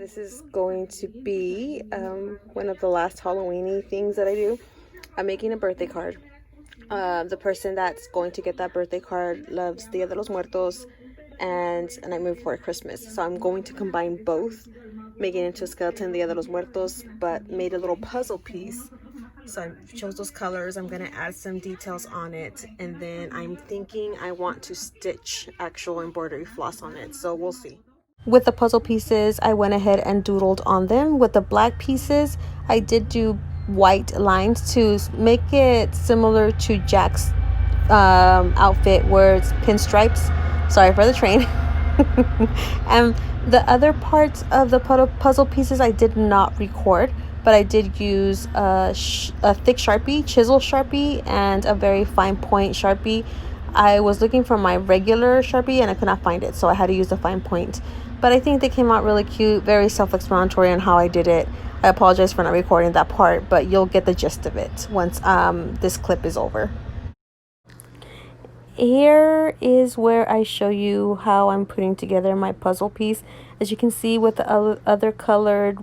This is going to be one of the last Halloweeny things that I do. I'm making a birthday card. The person that's going to get that birthday card loves Dia de los Muertos and A Night Before Christmas. So I'm going to combine both, making it into a skeleton Dia de los Muertos, but made a little puzzle piece. So I chose those colors. I'm going to add some details on it. And then I'm thinking I want to stitch actual embroidery floss on it. So we'll see. With the puzzle pieces, I went ahead and doodled on them. With the black pieces, I did do white lines to make it similar to Jack's outfit where it's pinstripes. Sorry for the train. And the other parts of the puzzle pieces I did not record, but I did use a thick Sharpie, chisel Sharpie, and a very fine point Sharpie. I was looking for my regular Sharpie and I could not find it, so I had to use the fine point. But I think they came out really cute, very self-explanatory on how I did it. I apologize for not recording that part, but you'll get the gist of it once this clip is over. Here is where I show you how I'm putting together my puzzle piece. As you can see with the other colored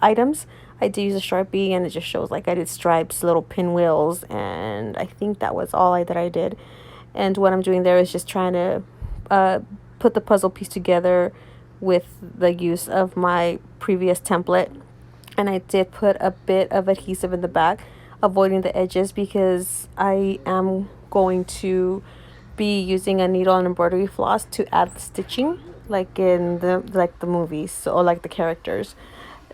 items, I did use a Sharpie, and it just shows like I did stripes, little pinwheels, and I think that was all that I did. And what I'm doing there is just trying to put the puzzle piece together with the use of my previous template. And I did put a bit of adhesive in the back, avoiding the edges, because I am going to be using a needle and embroidery floss to add stitching like in the movies, or like the characters.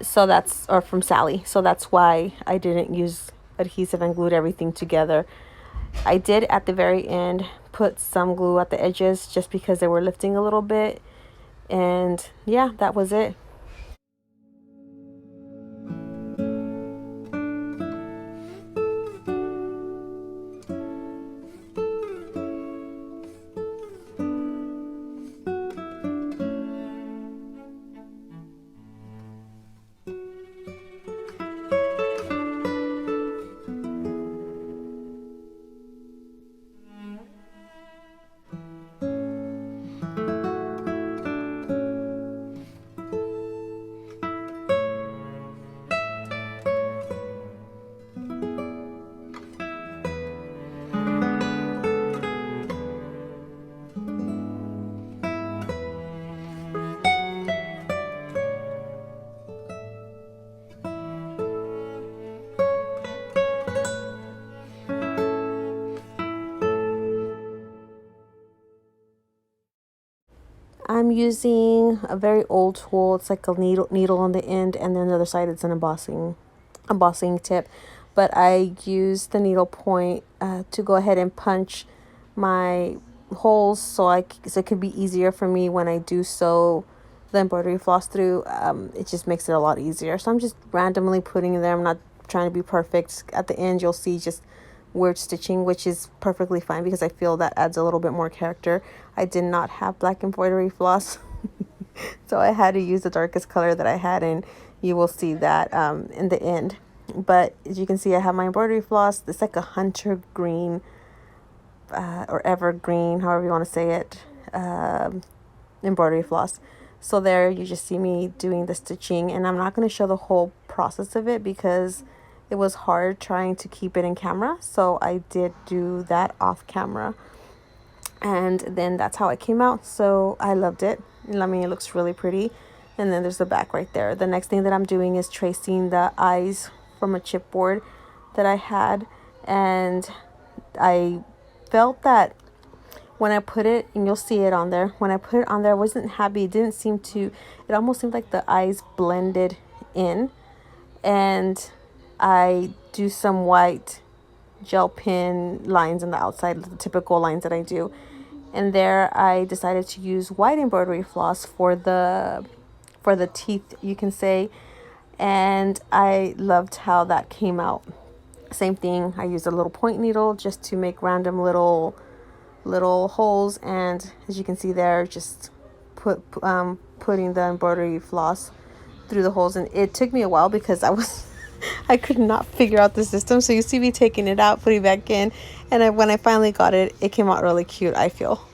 So that's, or from Sally. So that's why I didn't use adhesive and glued everything together. I did at the very end put some glue at the edges just because they were lifting a little bit. And yeah, that was it. I'm using a very old tool. It's like a needle on the end, and then the other side it's an embossing tip. But I use the needle point to go ahead and punch my holes, so it could be easier for me when I do sew the embroidery floss through. It just makes it a lot easier. So I'm just randomly putting them. I'm not trying to be perfect. At the end, you'll see just weird stitching, which is perfectly fine because I feel that adds a little bit more character. I did not have black embroidery floss, so I had to use the darkest color that I had, and you will see that in the end. But as you can see, I have my embroidery floss. It's like a hunter green or evergreen, however you want to say it, embroidery floss. So there you just see me doing the stitching, and I'm not going to show the whole process of it because it was hard trying to keep it in camera. So I did do that off camera, and then that's how it came out. So I loved it. I mean, it looks really pretty. And then there's the back right there. The next thing that I'm doing is tracing the eyes from a chipboard that I had, and I felt that when I put it, and you'll see it on there, when I put it on there, I wasn't happy. It didn't seem to, it almost seemed like the eyes blended in. And I do some white gel pen lines on the outside, the typical lines that I do. And there I decided to use white embroidery floss for the teeth, you can say. And I loved how that came out. Same thing, I used a little point needle just to make random little holes, and as you can see there, just putting the embroidery floss through the holes. And it took me a while because I could not figure out the system. So you see me taking it out, putting it back in, and when I finally got it, it came out really cute, I feel.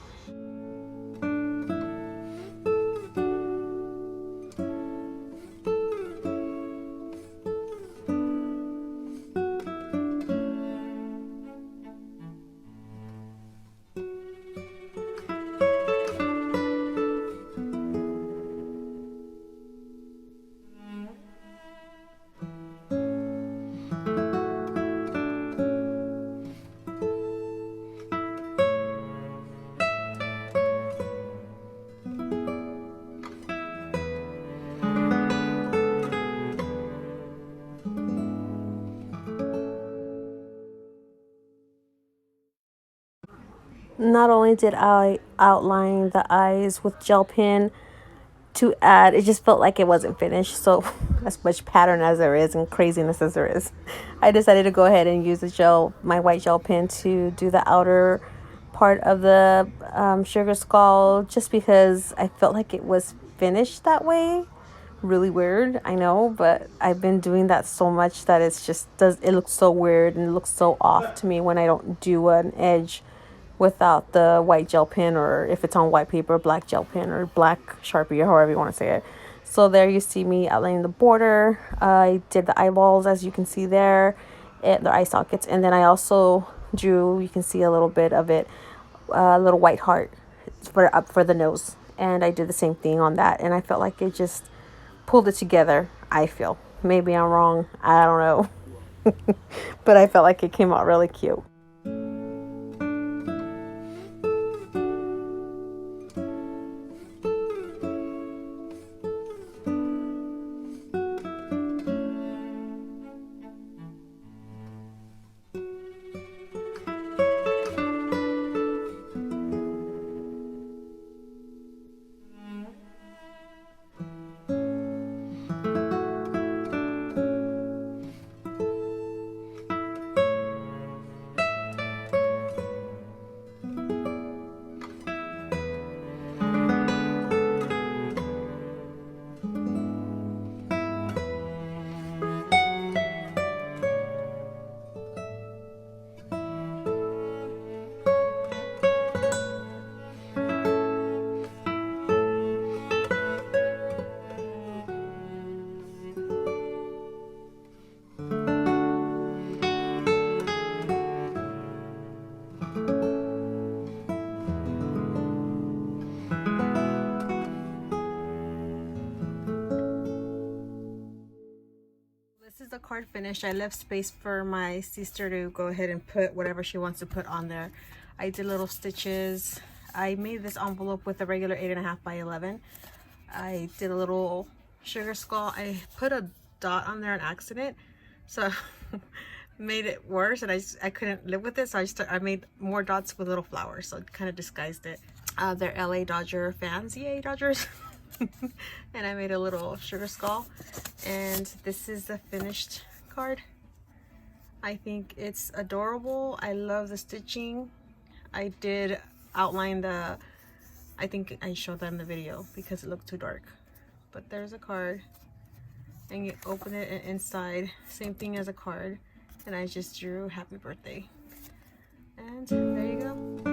not only did I outline the eyes with gel pen to add, it just felt like it wasn't finished. So as much pattern as there is and craziness as there is, I decided to go ahead and use my white gel pen to do the outer part of the sugar skull, just because I felt like it was finished that way. Really weird, I know, but I've been doing that so much that it looks so weird and it looks so off to me when I don't do an edge without the white gel pen, or if it's on white paper, black gel pen or black Sharpie, or however you want to say it. So there you see me outlining the border. I did the eyeballs, as you can see there, the eye sockets, and then I also drew, you can see a little bit of it, a little white heart for up for the nose, and I did the same thing on that, and I felt like it just pulled it together. I feel, maybe I'm wrong, I don't know, but I felt like it came out really cute. This is the card finished. I left space for my sister to go ahead and put whatever she wants to put on there. I did little stitches. I made this envelope with a regular 8.5 by 11. I did a little sugar skull. I put a dot on there on accident, so made it worse, and I couldn't live with it, so I made more dots with little flowers, so it kind of disguised it. They're LA Dodger fans, yay Dodgers. And I made a little sugar skull, and this is the finished card. I think it's adorable. I love the stitching. I did outline I think I showed that in the video because it looked too dark, but there's a card, and you open it, and inside, same thing as a card, and I just drew happy birthday, and there you go.